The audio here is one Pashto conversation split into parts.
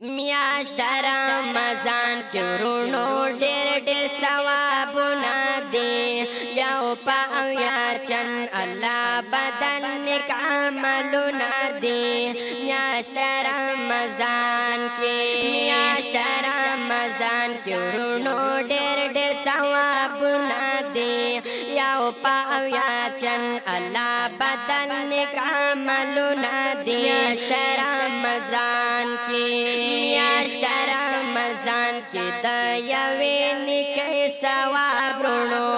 میاش در رمضان کې ورونو ډېر ډېر ثوابونه دي یو په اویا چن الله بدل نیک عملونه دي میاش در رمضان کې میاش در رمضان کې ورونو ډېر ډېر ثوابونه دي یو په اویا چن الله بدل نیک عملونه دي میاش در رمضان کې میاشت رمضان کې د یوې نیکۍ ثواب وروڼو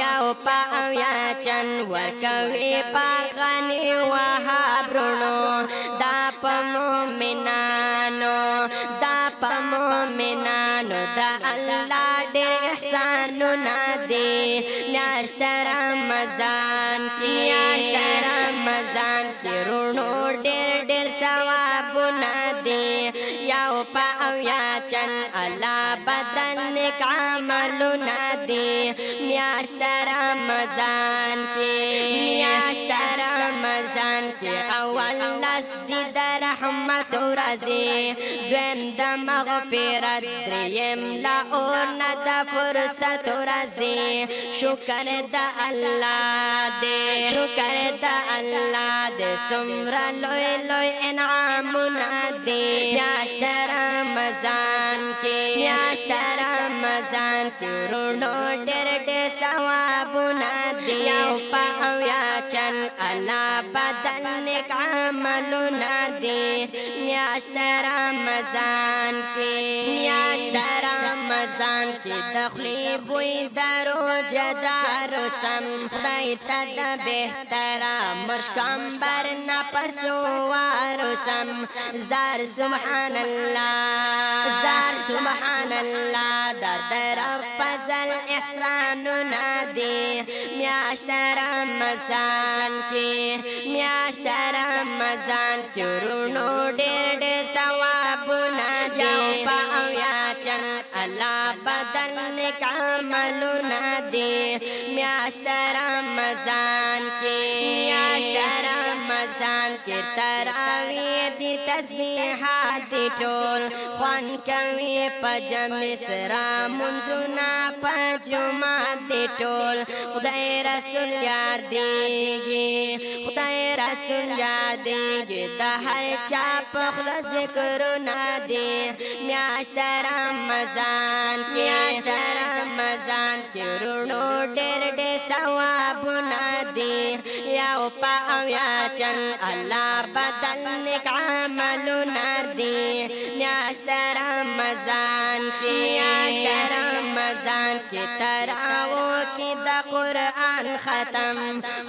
یو په اویا چن ورکوي په غني وهاب وروڼو دا په مؤمنانو د الله ډېر احسانونه دي میاشت رمضان کې وروڼو ډېر ډېر ثوابونه دي یو په اویا چن الله بدل نیک عملونه دي میاشت رمضان کې اول لس دي د رحمت ورځې دویم د مغفرت دریم له اور نه د فرصت ورځې شکر د الله دې څومره لوی لوی انعامونه دي میاشت رمضان کې وروڼو ډېر ډېر ثوابونه دي یو په اویا چن الله بدل نیک عملونه دي میاشت رمضان کې د خولې بوی د روژهدارو سم خدای ته د بهتره مشکمبر نه پسوارو سم زار سبحان الله در فضل احسانونه دي میاشت رمضان کې وروڼو ډېر ډېر ثوابونه دي په اویا چن الله بدل نیک عملونه دي میاشت رمضان کې تراویح دي تسبیحات دي ټول خوان کوي په جمع سره منځونه په جمعات دي ټول خدای رسول یادېږي د هر چا په خوله ذکرونه دي میاشت رمضان کې وروڼو ډېر ډېر ثوابونه دي یو په اویا چن الله بدل نیک عملونه دي میاشت رمضان کې تراو کې د قرآن ختم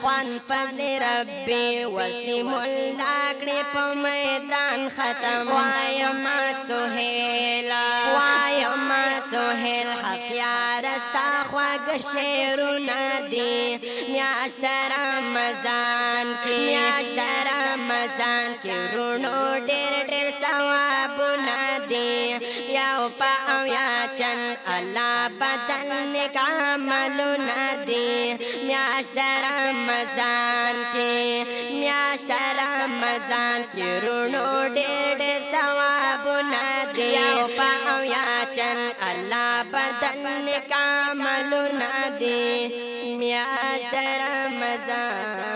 خوان فضل ربي وسیم الله کړي په میدان ختم وایم سهیل حق یار ستا خواږ شعرونه دي میاشت رمضان کې وروڼو ډېر ډېر ثوابونه دي یو په اویا چن الله بدل نیک عملونه دي میاشت رمضان کې وروڼو ډېر ډېر ثوابونه دي یو په اویا چن الله بدل نیک عملونه دي میاشت رمضان